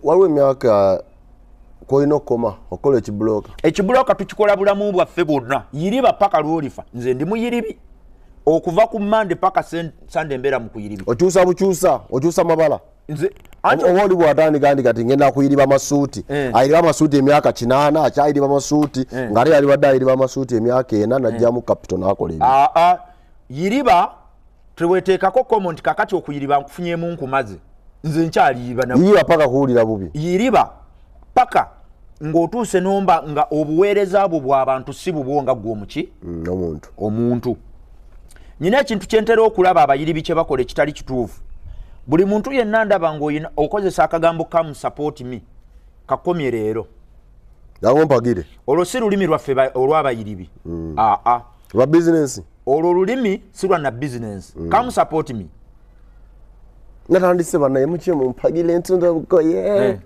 waliwo emyaka koino koma okola ekibulooka. Ekibulooka tukikola bulamu bwaffe bwonna. Yiriba paka lwolifa. Nze ndi muyiribi. Okuva ku Mande paka Sande mbeera mu kuyiribi. Okyusa mabala. Nze oli bw'atandika ndi kati ngenda kuyiriba amasuuti. Ayiriba amasuuti emyaka 8 akyayiriba amasuuti ng'ali yali wadde ayiriba amasuuti emyaka 4 najjamu kapito n'akola ebyo. Yiriba teweteekako comment kakati okuyiriba nkufunyemu nkumaze. Nze nkyaliyiba na yiriba paka kuwulira bubi. Yiriba paka ng'otuuse nomba nga obuweereza abo bw'abantu si bubwo nga gw'omuki omuntu. Nyina ekintu kyentera okulaba abayiribi kye bakola ekitali kituufu. Buli muntu yenna ndaba ng'oyina okozesa akagambo come support me kakomye leero. Nawo mpagire. Olwo si lulimi lwaffe olw'abayiribi. Lwa business. Olwo lulimi si lwa na business. Come support me. Natandise banaye mukie mumpagire entundo bukoye.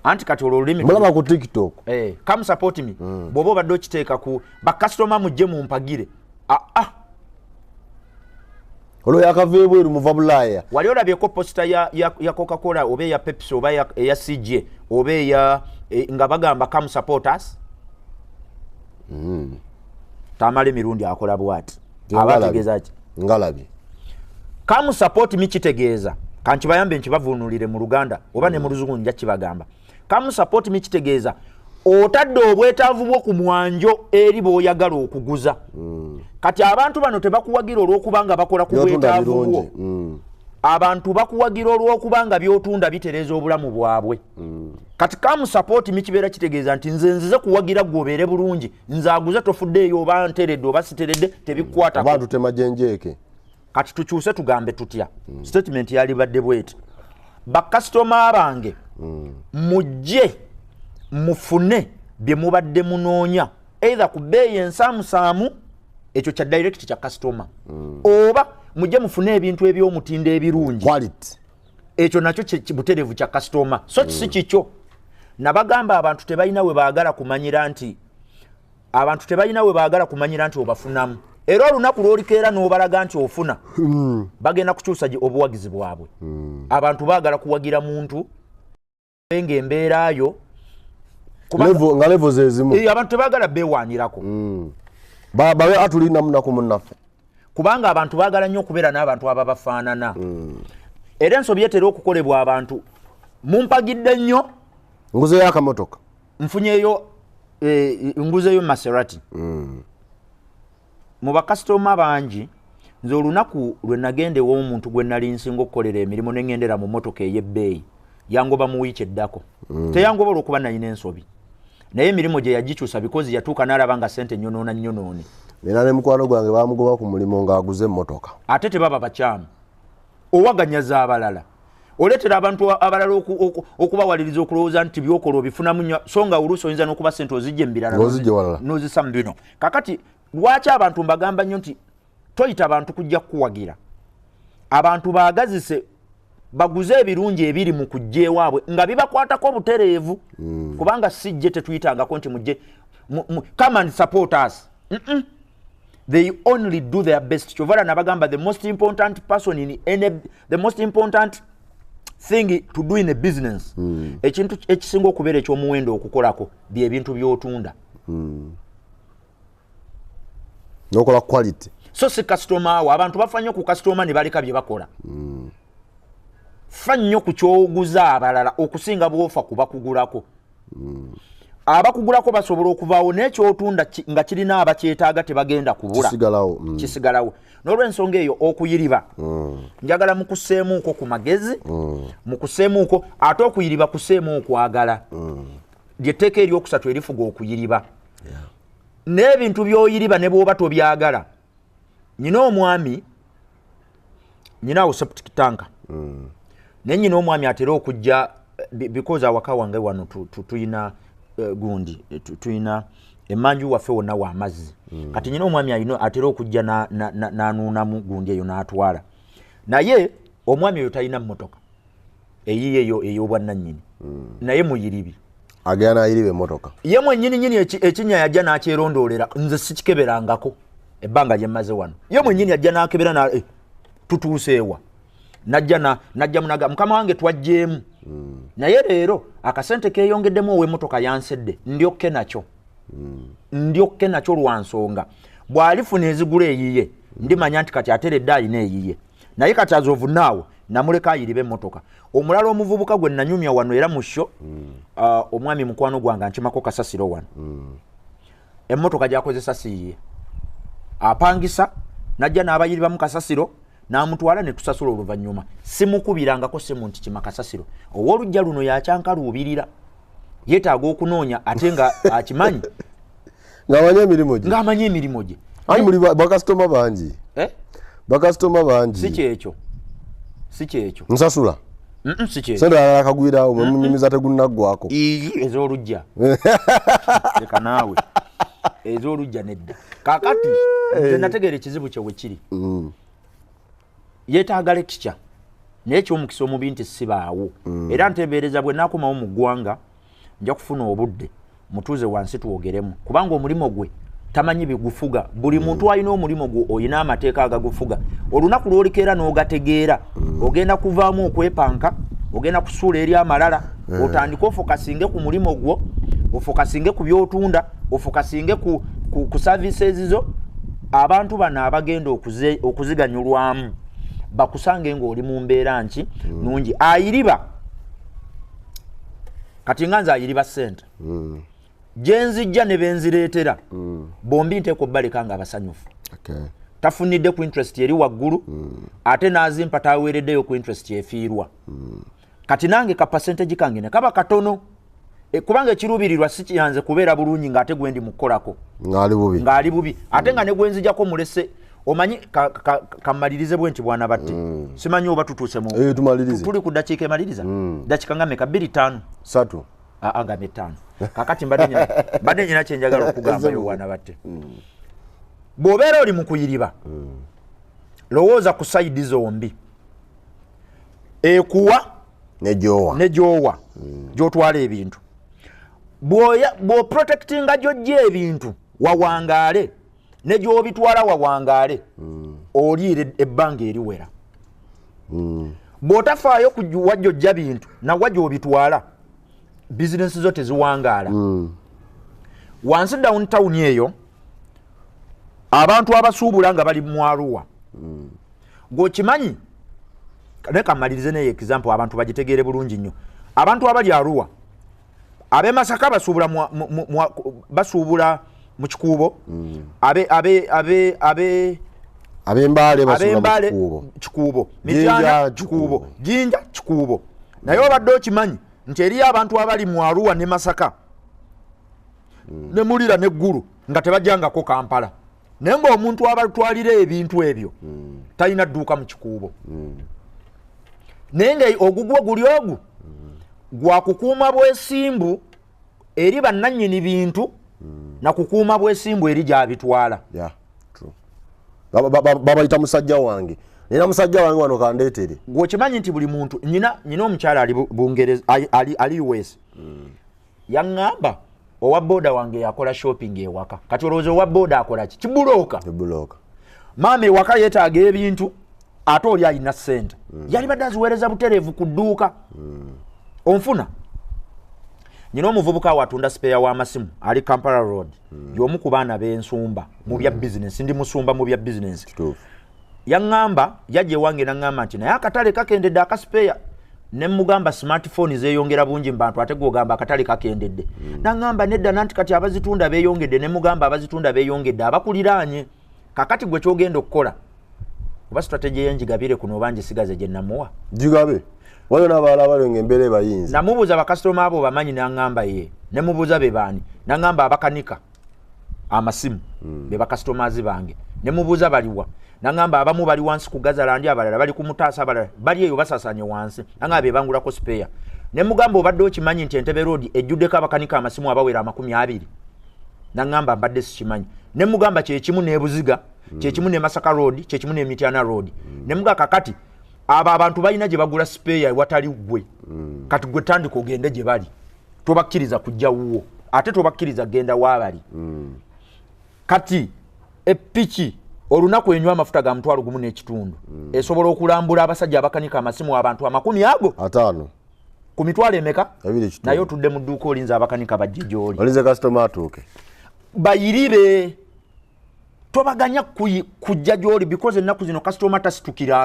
Anti kati olwo lulimi mulaba ku TikTok. Come support me. Bw'oba obadde okiteeka ku bakasitoma mujje mumpagire. Olwo yakaveebweru muva Bulaaya. Wali olabyeko posita ya Coca-Cola oba ya Pepsi oba ya CJ oba ya nga bagamba come support us. Tamale mirundi akola bwati. Abategeeza ki? Ngalabi. Come support me kitegeeza. Kanti bayambe nkibavuunulire mu Luganda oba ne mu Luzungu nja kibagamba. Come support me kitegeeza. Otadde obwetaavu bwo ku mwanjo eri b'oyagala okuguza. Kati abantu bano tebakuwagira olw'okubanga bakola ku bwetaavu bwo. Abantu bakuwagira olw'okubanga by'otunda bitereza obulamu bwabwe. Kati come support me kibeera kitegeeza nti nze kuwagira gwobeere bulungi. Nze aguza tofuddeeyo oba nteredde oba siteredde tebikwata. Abantu temajenjeeke. Kati tukyuse tugambe tutya. Statement yali badde bweti. Bakasitoma abange mujje mufune bye mubadde munoonya either ku bbeeyi ensaamusaamu ekyo kya direct kya customer oba mujje mufune ebintu eby'omutindo ebirungi quality ekyo nakyo kibuterevu kya customer so kisi kikyo nabagamba abantu tebalina we baagala kumanyira nti obafunamu era olunaku lwolikeera n'obalaga nti ofuna bagenda kukyusa obuwagizi bwabwe abantu baagala kuwagira muntu ng'embeeraayo nga level zezimu abantu tebaagala beewaanirako babe atulina munako munnaffe kubanga abantu baagala nnyo okubeera n'abantu ababafaanana era ensobi etera okukolebwa abantu mumpagidde nnyo nguzeeyo akamotoka nfunyeeyo nguzeeyo Maserati mu bakasitoma bangi nze olunaku lwe nagenda ew'omuntu gwe nali nsinga okukolera emirimu ne ŋŋendera mu mmotoka ey'ebbeeyi yangoba mu wiiki eddako teyangoba olw'okuba nalina ensobi naye emirimu gye yagikyusa bikozi yatuuka n'alaba nga ssente nnyonoona era ne mukwano gwange bamugoba ku mulimu ng'aguze emmotoka ate tebaba bakyamu owaganyaza abalala oleetera abantu abalala okubawaliriza okulowooza nti byokola obifunamu nnyo so nga oluusi oyinza n'okuba ssente ozijja embirala n'ozissa mu bino kakati lwaki abantu mbagamba nnyo nti toyita abantu kujja kukuwagira abantu baagazise baguze ebirungi ebiri mu kujja ewaabwe nga bibakwatako obutereevu kubanga sijje tetuyitangako nti mujje come and support us they only do their best kyovala nabagamba the most important thing to do in a business ekintu ekisinga okubeera ekyomuwendo okukolako byebintu by'otunda nokola quality so si customer wa abantu bafa nnyo ku customer ne baleka bye bakola fa nnyo ku kyoguza abalala okusinga bwofa kuba kugulako abakugulako basobola okuvaawo n'ekyotunda nga kirina abakyetaaga tebagenda kubula kisigalawo n'olw'ensonga eyo okuyiriba njagala mukuseemuuko ku magezi mukuseemuuko ate okuyiriba kuseemu okwagala lyetteeka eryokusatu erifuga okuyiriba n'ebintu by'oyiriba ne bw'oba tobyagala nyina omwami nyinaawo septic tanka naye nyina omwami atera okujja because awaka wange wano tuyina gundi tuyina emanju waffe wonna w'amazzi kati nyina omwami atera okujja n'anuunamu gundi eyo n'atwala naye omwami oyo talina mmotoka eyiyo eyo ey'obwannannyini naye muyiribi agenda n'ayiriba emmotoka ye mwennyini ekinya yajja n'akyerondoolera nze sikikeberangako ebbanga lye mmaze wano ye mwennyini yajja n'akebera tutuuseewa najja munaga mukama wange twajjeemu naye leero akasente keeyongeddemu ow'emmotoka yansedde ndyokke nakyo lwansonga bw'alifuna ezigula eyiye ndimanya nti kati ateredde alina eyiye naye kati azoovunaawo namuleka ayiriba emmotoka omulala omuvubuka gwe nanyumya wano era musho omwami mukwano gwange ankimako kasasiro wano emmotoka gyakozesa siiye apangisa najja n'abayiribamu kasasiro n'amutwala ne tusasula oluvannyuma simukubirangako ssemu nti kima kasasiro ow'olujja luno yakyankaluubirira yeetaaga okunoonya ate nga akimanyi ng'amanyi emirimu gye muli bakasitoma bangi bakasitoma bangi si kyekyo nsasula si kyekyo sente alala akagwirawo munyumiza tegunnaggwako ez'olujja leka naawe ez'olujja nedda kaakati nze nategeera ekizibu kye we kiri yeetaaga lekitya naye ekyomukisa omubi nti sibaawo era nteebereza bwe naakomawo mu ggwanga nja kufuna obudde mutuuze wansi twogeremu kubanga omulimu gwe tamanyi bigufuga buli muntu alina omulimu gwe olina amateeka agagufuga olunaku lwolikeera n'ogategeera ogenda kuvaamu okwepanka ogenda kusuula eri amalala otandika ofokasinge ku mulimu gwo ofokasinge ku byotunda ofokasinge ku services zo abantu bano abagenda okuziganyulwamu bakusange ng'oli mu mbeera nki nungi ayiriba kati nga nze ayiriba ssente gyenzijja ne benzireetera bombi nteeko baleka nga basanyufu tafunidde ku interest eri waggulu ate n'azimpa taweereddeyo ku interest efiirwa kati nange ka percentage kange ne kaba katono kubanga ekiruubirirwa si kiyanze kubeera bulungi ng'ate gwendi mukukolako ng'ali bubi ate nga ne gwenzijjako mulese omanyi kammalirize bwe nti bwana batte simanyi oba tutuuse mu tuli ku ddakiika emaliriza ddakiika nga meka 2 5 nga 5 kakati mbadde nyina kyenjagala okugambayo bwana batte bw'obeera oli mu kuyiriba lowooza ku sayidi zombi ekuwa negyowa gyotwala ebintu bw'oprotectinga gyojja ebintu wawangaale ne gy'obitwala wawangaale oliire ebbanga eriwera bw'otafaayo wajjojja bintu nawa gy'obitwala bizinesi zo teziwangaala wansi downtown eyo abantu abasuubula nga bali mu Arua gwokimanyi leka mmalirize neyo example abantu bagitegeere bulungi nnyo abantu abali Arua ab'e Masaka basuubula mu kikuubo ab'Embale kikuubo Mityana kikuubo Jinja kikuubo naye obadde okimanyi nti eriyo abantu abali mu Arua ne Masaka ne Mulira n'eggulu nga tebajjangako Kampala naye ng'omuntu abatwalira ebintu ebyo talina dduuka mu kikuubo naye nga ogugwo guli ogu gwa kukuuma bwesimbu eri bannannyini bintu na kukuuma bwesimbu eri gy'abitwala babayita musajja wange nina musajja wange wano kandeetere gwokimanyi nti buli muntu nyina omukyala ali Bungereza ali US yaŋŋamba owa boda wange yakola shopping ewaka kati olowooza owa boda akola ki kibulooka maama ewaka yeetaaga ebintu ate oli alina ssente yali badde aziweereza butereevu ku dduuka onfuna nyina omuvubuka awo atunda spare w'amasimu ali Kampala Road y'omu ku baana b'ensumba mu bya bizinesi ndi musumba mu bya bizinesi yaŋŋamba yajja ewange naŋŋamba nti naye akatale kakendedde akaspeya ne mugamba smartphone zeeyongera bungi mu bantu ate gw'ogamba akatale kakendedde naŋŋamba nedda nanti kati abazitunda beeyongedde ne mugamba abazitunda beeyongedde abakuliraanye kakati gwe kyogenda okukola oba strategy y'enjigabire kuno oba njisigaze gye namuwa gigabe waliwo n'abalala balenga embeera ebayinza namubuuza bakasitoma abo bamanyi naŋŋamba ye ne mubuuza be baani naŋŋamba abakanika amasimu be bakasitomazi bange ne mubuuza baliwa naŋŋamba abamu bali wansi ku Gazalandi abalala bali ku Mutaasa abalala bali eyo basaasanye wansi naŋŋamba be bangulako spare ne mugamba obadde okimanyi nti Entebbe Road ejjuddeko abakanika amasimu abawera 20 naŋŋamba mbadde sikimanyi ne mugamba kyekimu n'ebuziga kyekimu ne Masaka Road kyekimu ne Mityana Road ne muga kakati abo abantu balina gye bagula spare watali gwe kati gwe tandika ogende gye bali tobakkiriza kujja wuwo ate tobakkiriza genda waabali kati epiki olunaku enywa amafuta ga mutwalo gumu n'ekitundu esobola okulambula abasajja abakanika amasimu abantu 50 ku mitwalo emeka naye otudde mu dduuka olinza abakanika bajje gy'oli olinze customer atuuke bayiribe tobaganya kujja gy'oli because ennaku zino customer tasitukira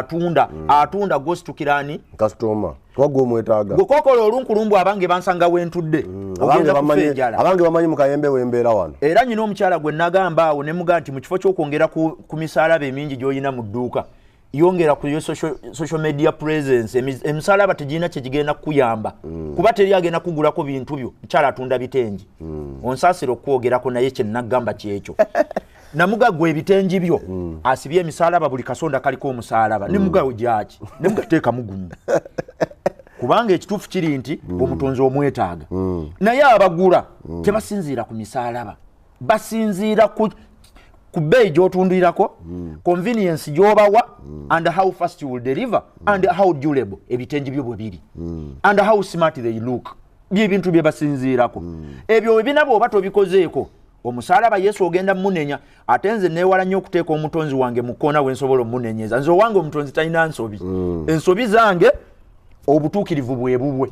atunda gositukirani customer wagwo mwetaaga gokokola olunkulumbu abange bansanga wentudde abange bamanyi mukayembe wembeera wano era nyina omukyala gwe nagamba awo ne muga nti mu kifo ky'okwongera ku misalaba emingi gy'olina mu dduuka yongera ku social media presence emisalaba tegirina kye kigenda kukuyamba kuba teri agenda kugulako bintu byo mukyala atunda bitengi onsaasira okwogerako naye kye nagamba kyekyo namuga gwe ebitengi byo asibye emisalaba buli kasonda kaliko omusalaba ne muga ojaki ne mugateeka mugumu kubanga ekituufu kiri nti omutonzi omwetaaga naye abagula tebasinziira ku misalaba basinziira ku beeyi gy'otundirako convenience gy'obawa and how fast you will deliver and how durable ebitengi byo bwe biri and how smart they look byebintu bye basinziirako ebyo ebinabo oba tobikozeeko omusalaba Yesu ogenda munenya ate nze neewala nnyo okuteeka omutonzi wange mu kkoona wensobola omunenyeza nze owange omutonzi talina nsobi ensobi zange obutuukirivu bwe bubwe